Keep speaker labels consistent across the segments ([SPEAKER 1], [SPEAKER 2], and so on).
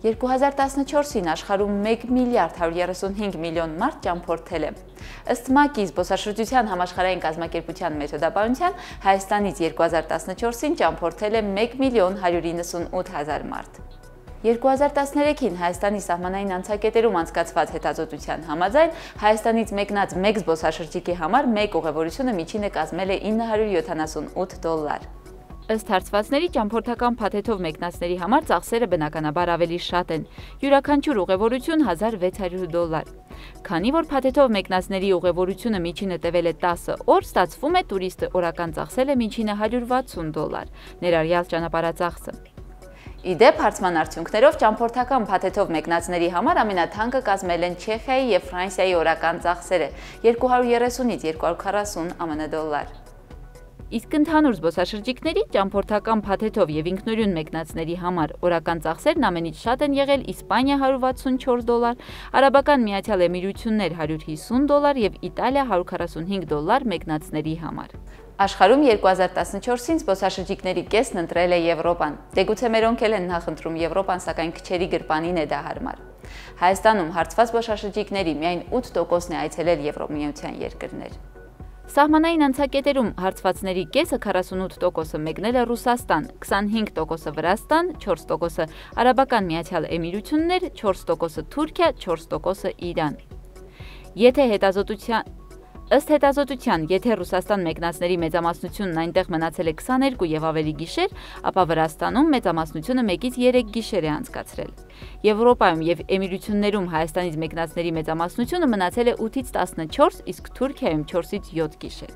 [SPEAKER 1] 2014-ին աշխարհում 1 միլիարդ 135 միլիոն մարդ ճամփորդել է։ Ըստ ՄԱԿ-ի զբոսաշրջության համաշխարհային կազմակերպության մեթոդաբանության Հայաստանից 2014-ին ճամփորդել է 1 միլիոն 198 հազար մարդ։ 2013-ին Հայաստանի սահմանային անցակետերում անցկացված հետազոտության համաձայն Հայաստանից մեկնած մեկ զբոսաշրջիկի համար մեկ ուղևորությունը միջինը կազմել է $978։ Ըստ հարցվածների ճամփորդական փաթեթով մեկնածների համար ծախսերը բնականաբար ավելի շատ են՝ յուրաքանչյուր ուղևորություն $1600։ Քանի որ փաթեթով մեկնածների ուղևորությունը միջինը տևել է 10 օր, ստացվում է տուրիստը օրական ծախսել է միջինը $160, ներառյալ ճանապարհածախսը։ Իդեպ հարցման արդյունքներով ճամփորդական փաթեթով մեկնածների համար ամենաթանկը կազմել են Չեխիայի և Ֆրանսիայի օրական ծախսերը՝ $230-ից $240 ԱՄՆ։ Իսկ ընդհանուր զբոսաշրջիկների ճամփորդական փաթեթով և ինքնուրույն մեկնածների համար օրական ծախսերն ամենից շատ են եղել Իսպանիա $164, Արաբական Միացյալ Էմիրություններ $150 և Իտալիա $145 մեկնածների համար։ Աշխարհում 2014-ին զբոսաշրջիկների կեսն ընտրել է Եվրոպան։ Դեգուցե մերոնք էլ են նախընտրում Եվրոպան, սակայն քչերի գրպանին է դա հարմար։ Հայաստանում հարցված զբոսաշրջիկների միայն 8%-ն է այցելել Եվրոմիության երկրներ։ Սահմանային անցակետերում հարցվածների կեսը 48%-ը մեկնել է Ռուսաստան, 25%-ը Վրաստան, 4%-ը Արաբական Միացյալ Էմիրություններ, 4%-ը Թուրքիա, 4%-ը Իրան։ Ըստ հետազոտության, եթե Ռուսաստան մեկնածների մեծամասնությունն այնտեղ մնացել է 22 և ավելի գիշեր, ապա Վրաստանում մեծամասնությունը 1-ից 3 գիշեր է անցկացրել։ Եվրոպայում և Էմիրություններում Հայաստանից մեկնածների մեծամասնությունը մնացել է 8-ից 14, իսկ Թուրքիայում 4-ից 7 գիշեր։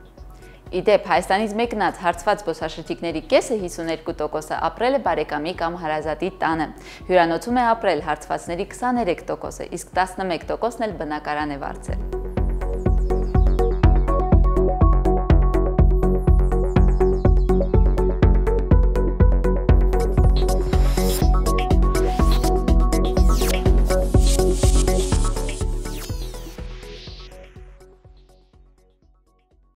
[SPEAKER 1] Իդեպ Հայաստանից մեկնած հարցված զբոսաշրջիկների կեսը 52%-ը ապրել է բարեկամի կամ հարազատի տանը։ Հյուրանոցում է ապրել հարցվածների 23%-ը, իսկ 11%-ն էլ բնակարան է վարձել։